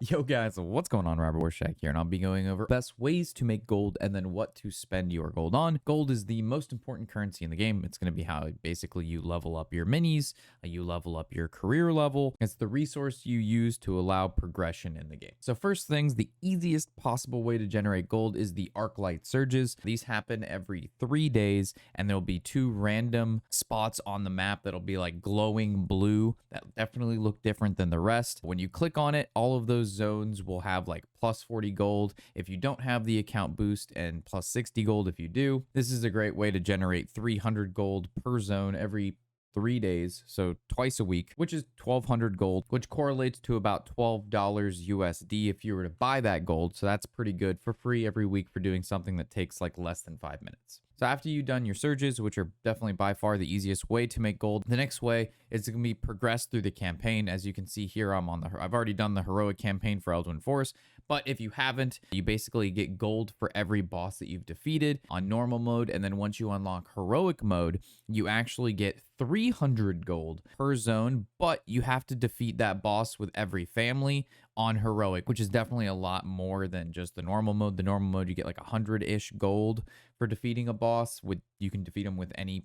Yo guys, what's going on? Robert Warshack here, and I'll be going over best ways to make gold and then what to spend your gold on. Gold is the most important currency in the game. It's going to be how basically you level up your minis, you level up your career level. It's the resource you use to allow progression in the game. So first things, the easiest possible way to generate gold is the Arklight Surges. These happen every 3 days, and there'll be 2 random spots on the map that'll be like glowing blue that definitely look different than the rest. When you click on it, all of those zones will have like plus 40 gold if you don't have the account boost, and plus 60 gold if you do. This is a great way to generate 300 gold per zone every 3 days, so twice a week, which is 1,200 gold, which correlates to about $12 USD if you were to buy that gold. So that's pretty good for free every week for doing something that takes like less than 5 minutes. So after you've done your surges, which are definitely by far the easiest way to make gold, the next way is going to be progressed through the campaign. As you can see here, I've already done the heroic campaign for Elden Forest, but if you haven't, you basically get gold for every boss that you've defeated on normal mode, and then once you unlock heroic mode, you actually get 300 gold per zone, but you have to defeat that boss with every family on heroic, which is definitely a lot more than just the normal mode. The normal mode, you get like 100-ish gold for defeating a boss. You can defeat them with any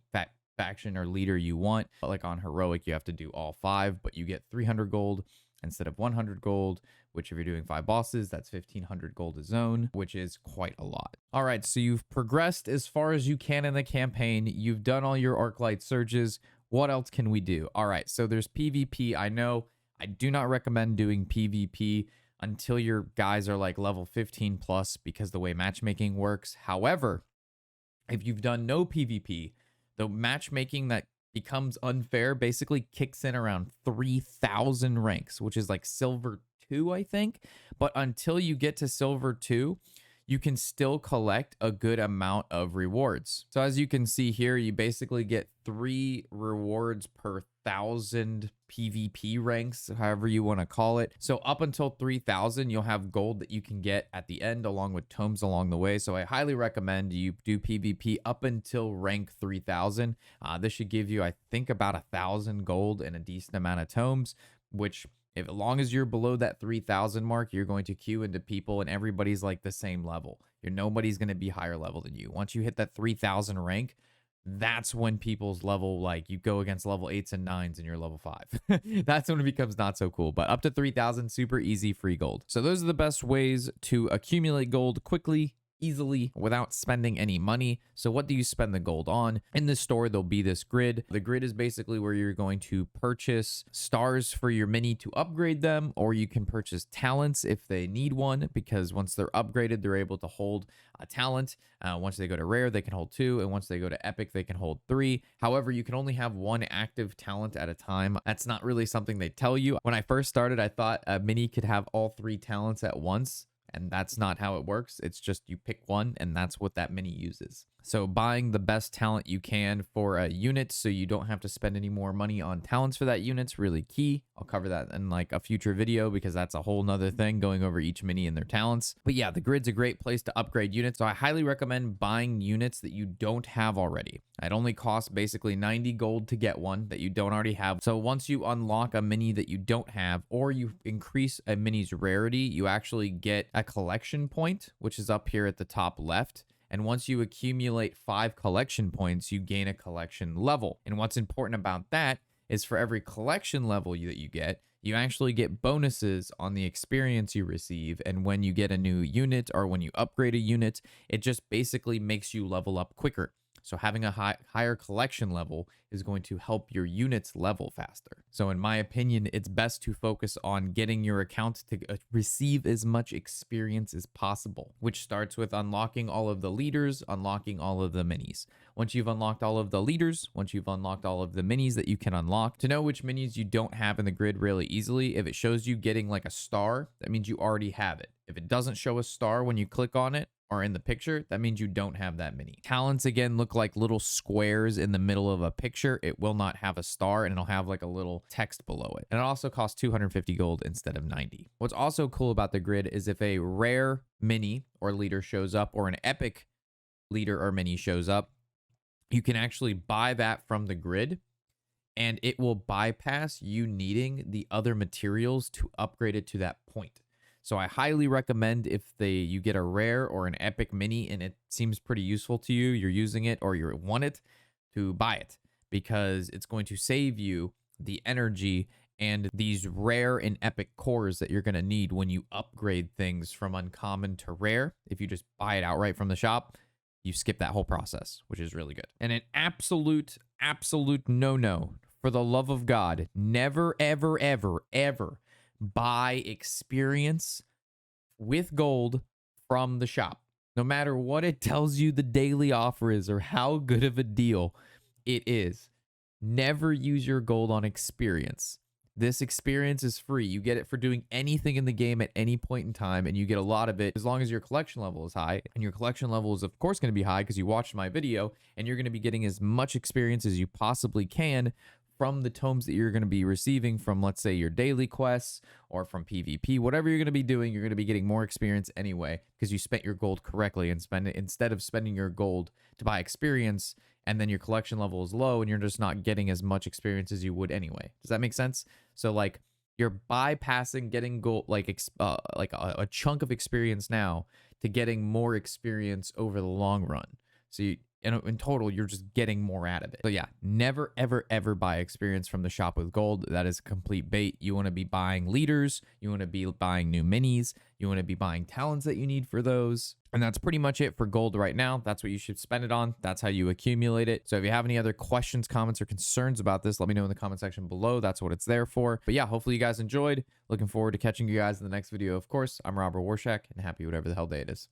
faction or leader you want, but like on heroic, you have to do all 5, but you get 300 gold instead of 100 gold, which if you're doing 5 bosses, that's 1,500 gold a zone, which is quite a lot. All right, so you've progressed as far as you can in the campaign. You've done all your Arklight Surges. What else can we do? All right, so there's PvP. I know I do not recommend doing PvP until your guys are like level 15 plus because the way matchmaking works. However, if you've done no PvP, the matchmaking that becomes unfair basically kicks in around 3,000 ranks, which is like silver 2, I think. But until you get to silver 2, you can still collect a good amount of rewards. So as you can see here, you basically get 3 rewards per 1,000 PvP ranks, however you want to call it. So up until 3,000, you'll have gold that you can get at the end along with tomes along the way. So I highly recommend you do PvP up until rank 3,000. This should give you, I think, about 1,000 gold and a decent amount of tomes, which as long as you're below that 3,000 mark, you're going to queue into people and everybody's like the same level. Nobody's going to be higher level than you. Once you hit that 3,000 rank, that's when people's level, like you go against level 8s and 9s and you're level 5. That's when it becomes not so cool. But up to 3,000, super easy, free gold. So those are the best ways to accumulate gold quickly, easily, without spending any money. So what do you spend the gold on? In the store, there'll be this grid. The grid is basically where you're going to purchase stars for your mini to upgrade them, or you can purchase talents if they need one, because once they're upgraded, they're able to hold a talent. Once they go to rare, they can hold 2, and once they go to epic, they can hold 3. However, you can only have 1 active talent at a time. That's not really something they tell you. When I first started, I thought a mini could have all 3 talents at once, and that's not how it works. It's just you pick one, and that's what that mini uses. So buying the best talent you can for a unit so you don't have to spend any more money on talents for that unit's really key. I'll cover that in like a future video because that's a whole nother thing, going over each mini and their talents. But yeah, the grid's a great place to upgrade units. So I highly recommend buying units that you don't have already. It only costs basically 90 gold to get one that you don't already have. So once you unlock a mini that you don't have, or you increase a mini's rarity, you actually get a collection point, which is up here at the top left. And once you accumulate 5 collection points, you gain a collection level. And what's important about that is for every collection level that you get, you actually get bonuses on the experience you receive. And when you get a new unit or when you upgrade a unit, it just basically makes you level up quicker. So having a higher collection level is going to help your units level faster. So in my opinion, it's best to focus on getting your account to receive as much experience as possible, which starts with unlocking all of the leaders, unlocking all of the minis. Once you've unlocked all of the leaders, once you've unlocked all of the minis that you can unlock, to know which minis you don't have in the grid really easily, if it shows you getting like a star, that means you already have it. If it doesn't show a star when you click on it, or in the picture, that means you don't have that mini. Talents, again, look like little squares in the middle of a picture. It will not have a star, and it'll have like a little text below it. And it also costs 250 gold instead of 90. What's also cool about the grid is if a rare mini or leader shows up, or an epic leader or mini shows up, you can actually buy that from the grid, and it will bypass you needing the other materials to upgrade it to that point. So I highly recommend if you get a rare or an epic mini and it seems pretty useful to you, you're using it or you want it, to buy it, because it's going to save you the energy and these rare and epic cores that you're going to need when you upgrade things from uncommon to rare. If you just buy it outright from the shop, you skip that whole process, which is really good. And an absolute no-no, for the love of God, never, ever, ever, ever buy experience with gold from the shop. No matter what it tells you the daily offer is or how good of a deal it is, never use your gold on experience. This experience is free. You get it for doing anything in the game at any point in time, and you get a lot of it as long as your collection level is high. And your collection level is, of course, going to be high because you watched my video, and you're going to be getting as much experience as you possibly can from the tomes that you're going to be receiving from, let's say, your daily quests or from PvP. Whatever you're going to be doing, you're going to be getting more experience anyway because you spent your gold correctly, and instead of spending your gold to buy experience and then your collection level is low and you're just not getting as much experience as you would anyway. Does that make sense? So like you're bypassing getting gold, like a chunk of experience now to getting more experience over the long run. So in total, you're just getting more out of it. So yeah, never, ever, ever buy experience from the shop with gold. That is a complete bait. You want to be buying leaders. You want to be buying new minis. You want to be buying talents that you need for those. And that's pretty much it for gold right now. That's what you should spend it on. That's how you accumulate it. So if you have any other questions, comments, or concerns about this, let me know in the comment section below. That's what it's there for. But yeah, hopefully you guys enjoyed. Looking forward to catching you guys in the next video. Of course, I'm Robert Warshack, and happy whatever the hell day it is.